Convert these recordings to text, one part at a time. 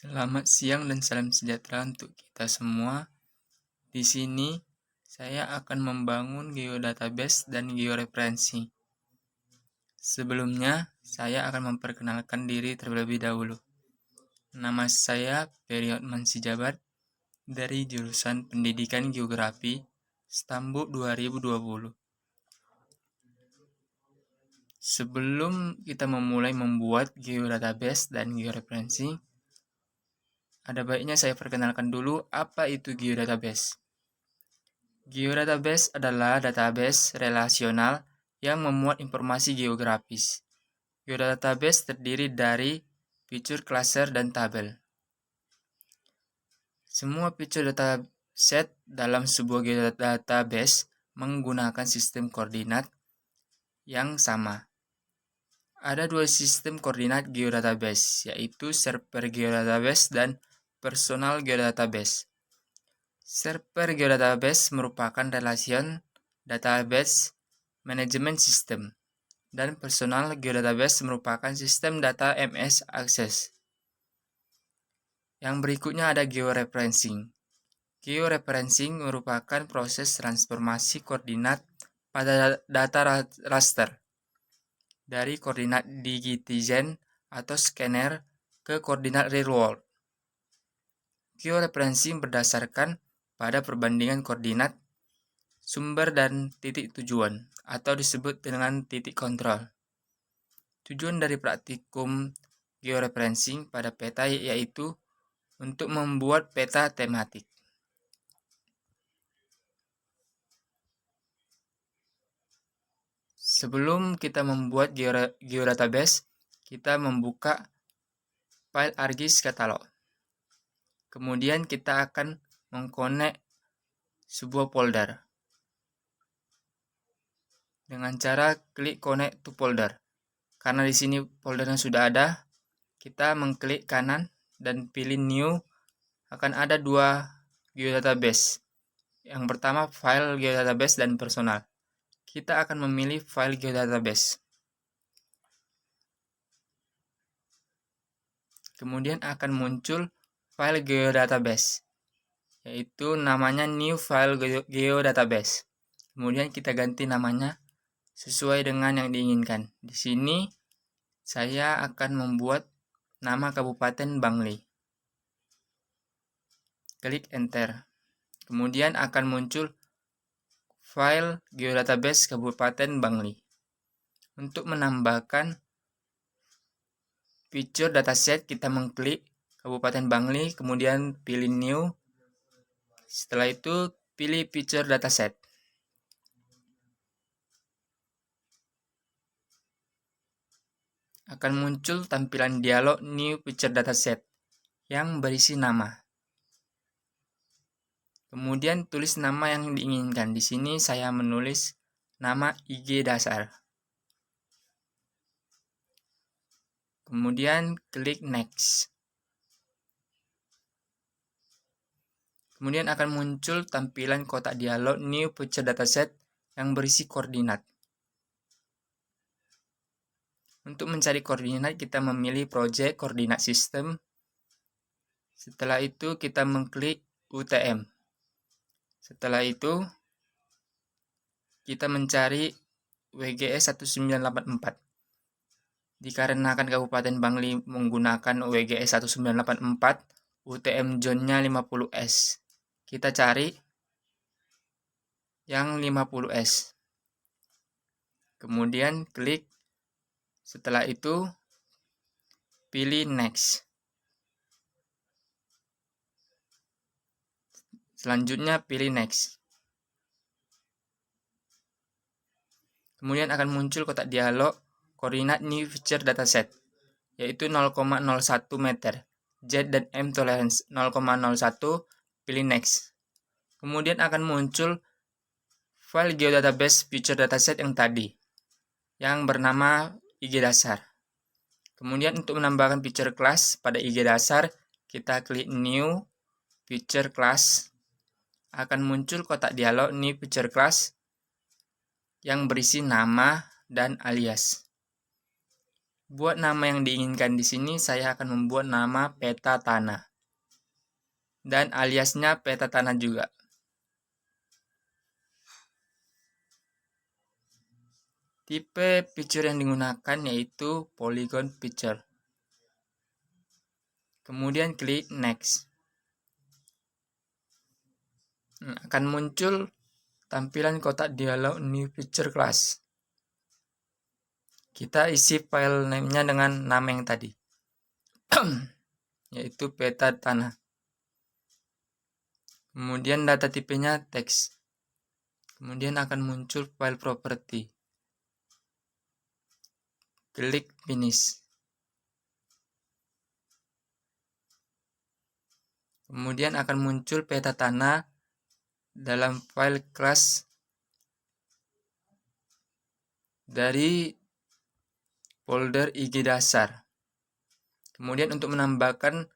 Selamat siang dan salam sejahtera untuk kita semua. Di sini saya akan membangun geodatabase dan georeferensi. Sebelumnya, saya akan memperkenalkan diri terlebih dahulu. Nama saya Periotman Sijabat dari jurusan Pendidikan Geografi Stambuk 2020. Sebelum kita memulai membuat geodatabase dan georeferensi, ada baiknya saya perkenalkan dulu apa itu geodatabase. Geodatabase adalah database relasional yang memuat informasi geografis. Geodatabase terdiri dari fitur, cluster, dan tabel. Semua fitur dataset dalam sebuah geodatabase menggunakan sistem koordinat yang sama. Ada dua sistem koordinat geodatabase, yaitu server geodatabase dan personal geodatabase. Server geodatabase merupakan relation database management system, dan personal geodatabase merupakan sistem data MS Access. Yang berikutnya ada georeferencing. Georeferencing merupakan proses transformasi koordinat pada data raster dari koordinat digitizen atau scanner ke koordinat real world. Georeferencing berdasarkan pada perbandingan koordinat sumber dan titik tujuan, atau disebut dengan titik kontrol. Tujuan dari praktikum georeferencing pada peta yaitu untuk membuat peta tematik. Sebelum kita membuat geodatabase, kita membuka file ArcGIS katalog. Kemudian kita akan mengkonek sebuah folder dengan cara klik connect to folder. Karena di sini foldernya sudah ada, kita mengklik kanan dan pilih new. Akan ada dua geodatabase. Yang pertama file geodatabase dan personal. Kita akan memilih file geodatabase. Kemudian akan muncul file geodatabase, yaitu namanya new file geodatabase. Kemudian kita ganti namanya sesuai dengan yang diinginkan. Di sini saya akan membuat nama Kabupaten Bangli. Klik enter. Kemudian akan muncul file geodatabase Kabupaten Bangli. Untuk menambahkan fitur dataset, kita mengklik Kabupaten Bangli, kemudian pilih new. Setelah itu pilih fitur dataset. Akan muncul tampilan dialog new feature dataset yang berisi nama. Kemudian tulis nama yang diinginkan. Di sini saya menulis nama IG dasar. Kemudian klik next. Kemudian akan muncul tampilan kotak dialog new feature dataset yang berisi koordinat. Untuk mencari koordinat, kita memilih project koordinat system. Setelah itu kita mengklik UTM. Setelah itu kita mencari WGS 1984. Dikarenakan Kabupaten Bangli menggunakan WGS 1984, UTM zone-nya 50S. Kita cari yang 50S. Kemudian klik. Setelah itu pilih next. Selanjutnya pilih next. Kemudian akan muncul kotak dialog koordinat new feature dataset, yaitu 0,01 meter. Z dan M tolerance 0,01, pilih next. Kemudian akan muncul file geodatabase feature dataset yang tadi, yang bernama IG dasar. Kemudian untuk menambahkan feature class pada IG dasar, kita klik new feature class. Akan muncul kotak dialog new feature class yang berisi nama dan alias. Buat nama yang diinginkan di sini, saya akan membuat nama peta tanah. Dan aliasnya peta tanah juga. Tipe picture yang digunakan yaitu polygon picture. Kemudian klik next. Akan muncul tampilan kotak dialog new picture class. Kita isi file name-nya dengan nama yang tadi, yaitu peta tanah. Kemudian data tipenya teks. Kemudian akan muncul file property. Klik finish. Kemudian akan muncul peta tanah dalam file class dari folder IG dasar. Kemudian untuk menambahkan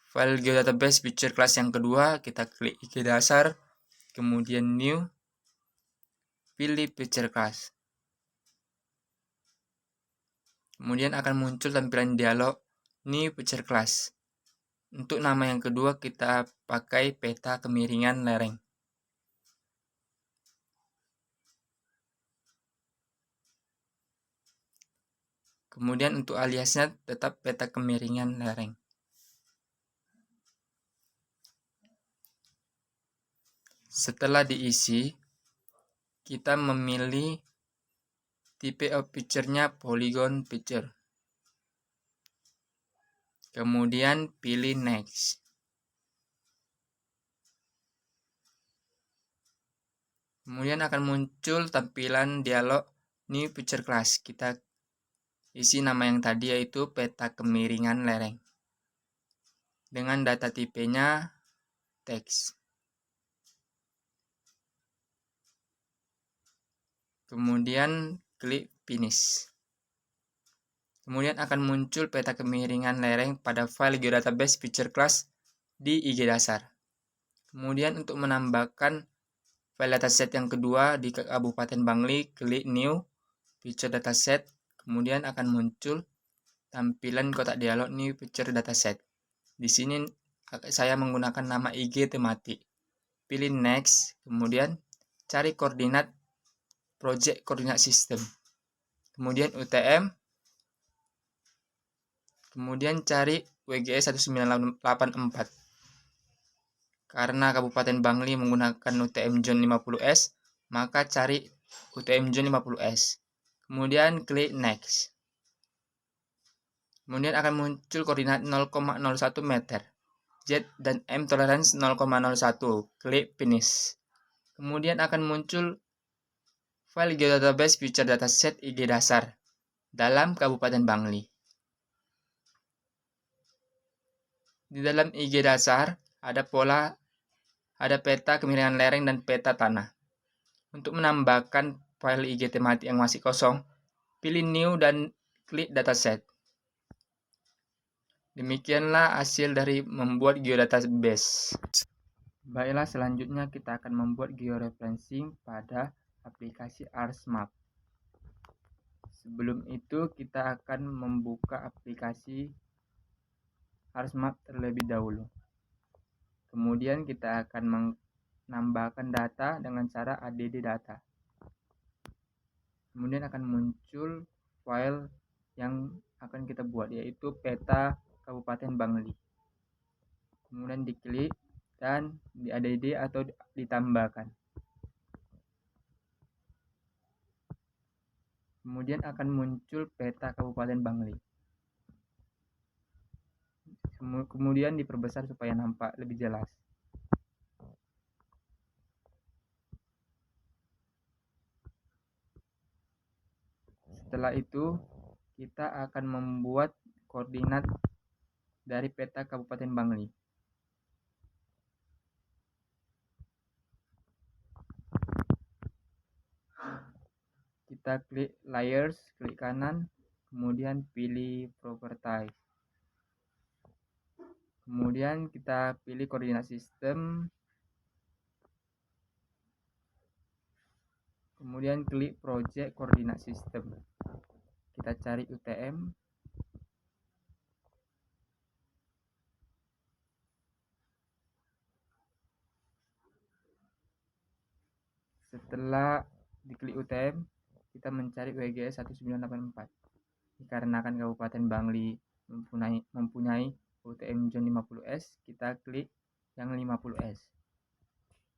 file geodatabase picture class yang kedua, kita klik IG dasar, kemudian new, pilih picture class. Kemudian akan muncul tampilan dialog new picture class. Untuk nama yang kedua kita pakai peta kemiringan lereng. Kemudian untuk aliasnya tetap peta kemiringan lereng. Setelah diisi, kita memilih tipe of picture-nya polygon picture. Kemudian pilih next. Kemudian akan muncul tampilan dialog new picture class. Kita isi nama yang tadi yaitu peta kemiringan lereng. Dengan data tipenya teks. Kemudian klik finish. Kemudian akan muncul peta kemiringan lereng pada file geodatabase picture class di IG dasar. Kemudian untuk menambahkan file dataset yang kedua di Kabupaten Bangli, klik new, picture dataset. Kemudian akan muncul tampilan kotak dialog new picture dataset. Di sini saya menggunakan nama IG tematik. Pilih next, kemudian cari koordinat project koordinat sistem. Kemudian UTM, kemudian cari WGE 1984. Karena Kabupaten Bangli menggunakan UTM Zone 50S, maka cari UTM Zone 50S. Kemudian klik next. Kemudian akan muncul koordinat 0,01 meter. Z dan M tolerance 0,01. Klik finish. Kemudian akan muncul file geodatabase picture dataset IG dasar dalam Kabupaten Bangli. Di dalam IG dasar ada peta kemiringan lereng dan peta tanah. Untuk menambahkan file IG tematik yang masih kosong, pilih new dan klik dataset. Demikianlah hasil dari membuat geodatabase. Baiklah, selanjutnya kita akan membuat georeferencing pada aplikasi ArcsMap. Sebelum itu kita akan membuka aplikasi ArcsMap terlebih dahulu. Kemudian kita akan menambahkan data dengan cara add data. Kemudian akan muncul file yang akan kita buat, yaitu peta Kabupaten Bangli. Kemudian diklik dan di add atau ditambahkan. Kemudian akan muncul peta Kabupaten Bangli. Kemudian diperbesar supaya nampak lebih jelas. Setelah itu, kita akan membuat koordinat dari peta Kabupaten Bangli. Kita klik layers, klik kanan, kemudian pilih properties. Kemudian kita pilih koordinat sistem. Kemudian klik project koordinat sistem. Kita cari UTM. Setelah diklik UTM, kita mencari WGS 1984. Dikarenakan Kabupaten Bangli mempunyai UTM Zone 50S, kita klik yang 50S.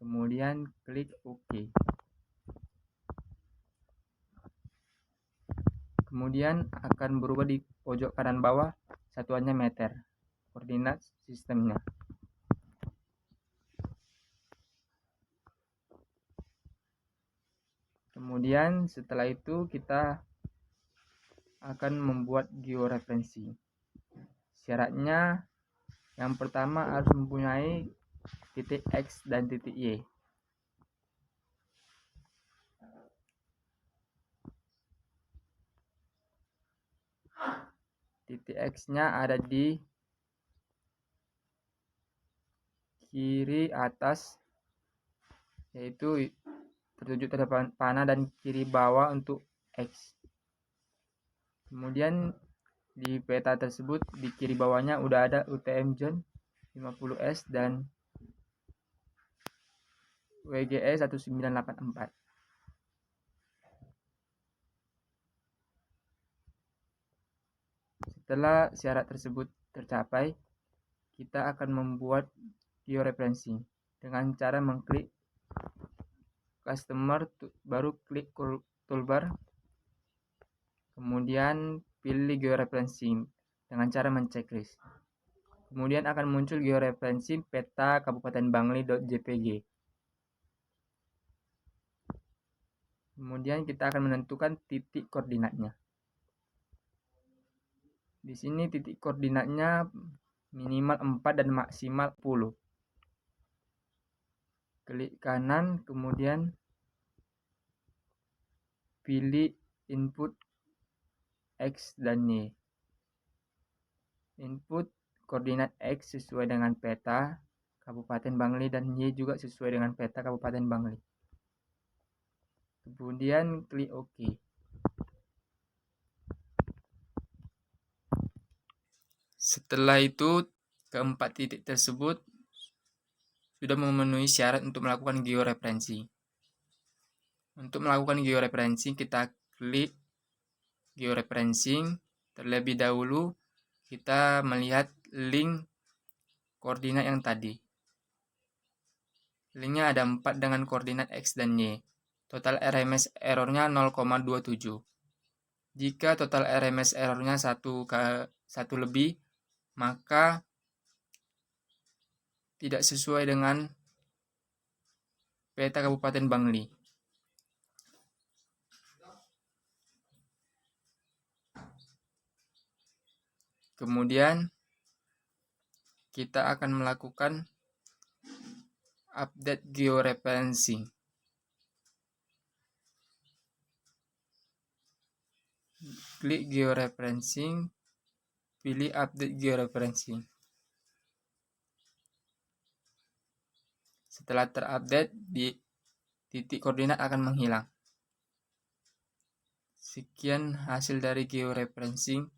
Kemudian klik OK. Kemudian akan berubah di pojok kanan bawah, satuannya meter, koordinat sistemnya. Kemudian setelah itu kita akan membuat georeferensi. Syaratnya yang pertama harus mempunyai titik X dan titik Y. Titik X-nya ada di kiri atas, yaitu tertuju terhadap panah, dan kiri bawah untuk X. Kemudian di peta tersebut di kiri bawahnya udah ada UTM Zone 50S dan WGS 1984. Setelah syarat tersebut tercapai, kita akan membuat georeferensi dengan cara mengklik customer, baru klik toolbar, kemudian pilih georeferensi dengan cara menceklis. Kemudian akan muncul georeferensi peta Kabupaten Bangli.jpg. Kemudian kita akan menentukan titik koordinatnya. Di sini titik koordinatnya minimal 4 dan maksimal 10. Klik kanan, kemudian pilih input X dan Y. Input koordinat X sesuai dengan peta Kabupaten Bangli dan Y juga sesuai dengan peta Kabupaten Bangli. Kemudian klik OK. Setelah itu, keempat titik tersebut sudah memenuhi syarat untuk melakukan georeferensi. Untuk melakukan georeferensi, kita klik georeferencing. Terlebih dahulu, kita melihat link koordinat yang tadi. Linknya ada 4 dengan koordinat X dan Y. Total RMS errornya 0,27. Jika total RMS errornya 1 lebih, maka tidak sesuai dengan peta Kabupaten Bangli. Kemudian kita akan melakukan update georeferencing. Klik georeferencing, pilih update georeferencing. Setelah terupdate, di titik koordinat akan menghilang. Sekian hasil dari georeferencing.